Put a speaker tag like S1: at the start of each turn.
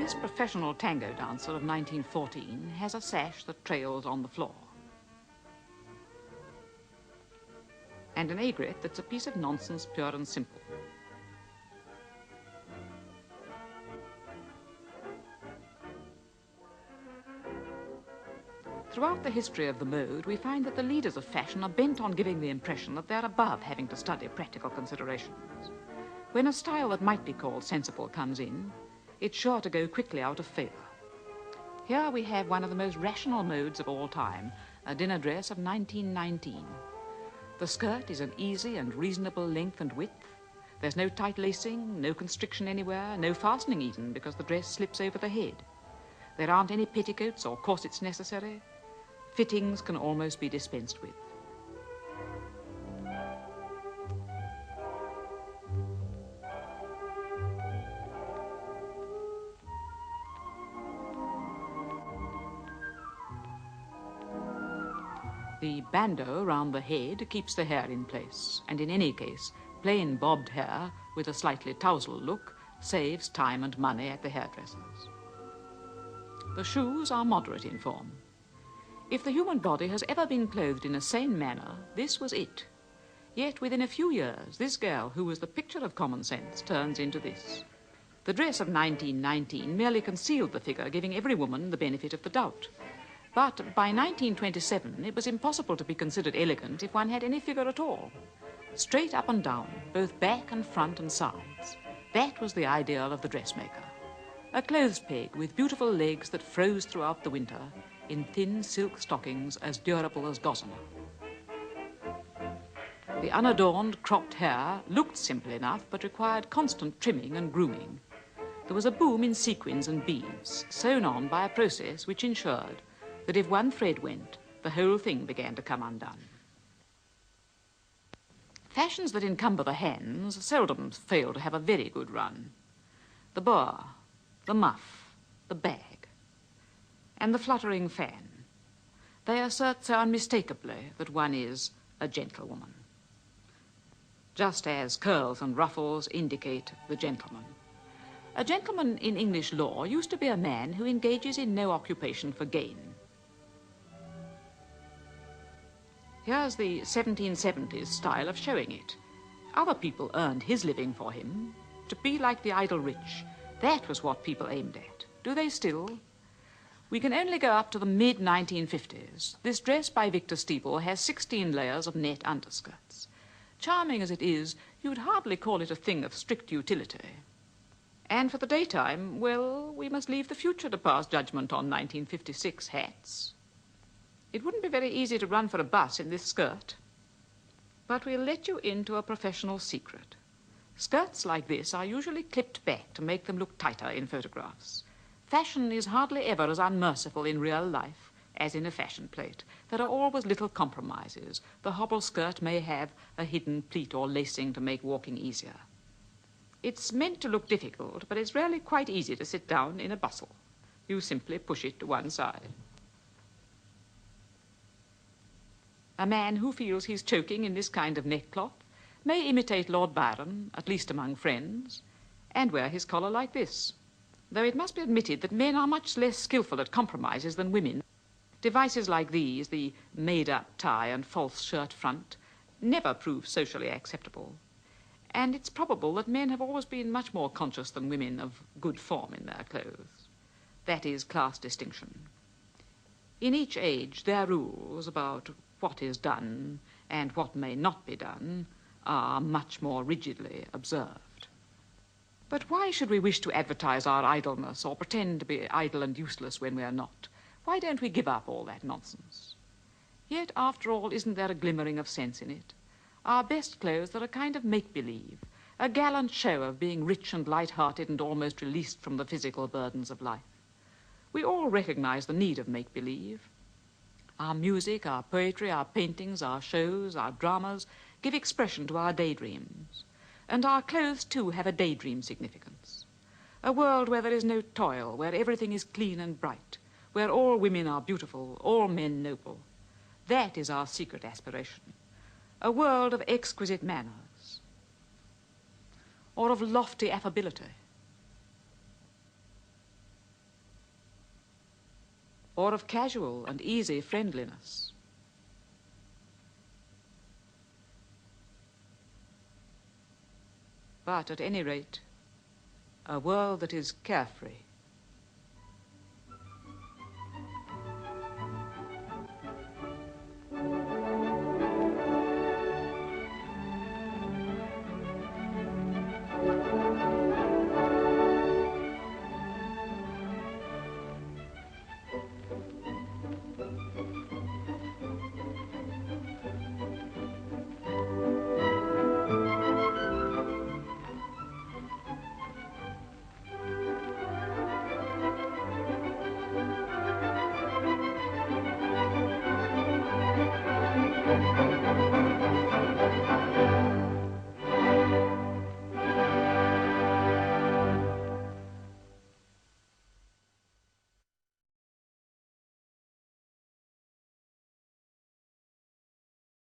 S1: This professional tango dancer of 1914 has a sash that trails on the floor. And an aigrette that's a piece of nonsense, pure and simple. Throughout the history of the mode, we find that the leaders of fashion are bent on giving the impression that they're above having to study practical considerations. When a style that might be called sensible comes in, it's sure to go quickly out of favour. Here we have one of the most rational modes of all time, a dinner dress of 1919. The skirt is an easy and reasonable length and width. There's no tight lacing, no constriction anywhere, no fastening even, because the dress slips over the head. There aren't any petticoats or corsets necessary. Fittings can almost be dispensed with. The bandeau round the head keeps the hair in place, and in any case, plain bobbed hair with a slightly tousled look saves time and money at the hairdresser's. The shoes are moderate in form. If the human body has ever been clothed in a sane manner, this was it. Yet within a few years, this girl, who was the picture of common sense, turns into this. The dress of 1919 merely concealed the figure, giving every woman the benefit of the doubt. But by 1927, it was impossible to be considered elegant if one had any figure at all. Straight up and down, both back and front and sides. That was the ideal of the dressmaker. A clothes peg with beautiful legs that froze throughout the winter in thin silk stockings as durable as gossamer. The unadorned cropped hair looked simple enough but required constant trimming and grooming. There was a boom in sequins and beads, sewn on by a process which ensured that if one thread went, the whole thing began to come undone. Fashions that encumber the hands seldom fail to have a very good run. The boa, the muff, the bag, and the fluttering fan. They assert so unmistakably that one is a gentlewoman, just as curls and ruffles indicate the gentleman. A gentleman in English law used to be a man who engages in no occupation for gain. Here's the 1770s style of showing it. Other people earned his living for him. To be like the idle rich, that was what people aimed at. Do they still? We can only go up to the mid-1950s. This dress by Victor Steeple has 16 layers of net underskirts. Charming as it is, you'd hardly call it a thing of strict utility. And for the daytime, well, we must leave the future to pass judgment on 1956 hats. It wouldn't be very easy to run for a bus in this skirt. But we'll let you into a professional secret. Skirts like this are usually clipped back to make them look tighter in photographs. Fashion is hardly ever as unmerciful in real life as in a fashion plate. There are always little compromises. The hobble skirt may have a hidden pleat or lacing to make walking easier. It's meant to look difficult, but it's really quite easy to sit down in a bustle. You simply push it to one side. A man who feels he's choking in this kind of neckcloth may imitate Lord Byron, at least among friends, and wear his collar like this. Though it must be admitted that men are much less skillful at compromises than women. Devices like these, the made-up tie and false shirt front, never prove socially acceptable. And it's probable that men have always been much more conscious than women of good form in their clothes. That is class distinction. In each age, their rules about what is done and what may not be done are much more rigidly observed. But why should we wish to advertise our idleness or pretend to be idle and useless when we are not? Why don't we give up all that nonsense? Yet, after all, isn't there a glimmering of sense in it? Our best clothes are a kind of make-believe, a gallant show of being rich and light-hearted and almost released from the physical burdens of life. We all recognize the need of make-believe. Our music, our poetry, our paintings, our shows, our dramas give expression to our daydreams. And our clothes, too, have a daydream significance. A world where there is no toil, where everything is clean and bright, where all women are beautiful, all men noble. That is our secret aspiration. A world of exquisite manners, or of lofty affability. or of casual and easy friendliness. But at any rate, a world that is carefree.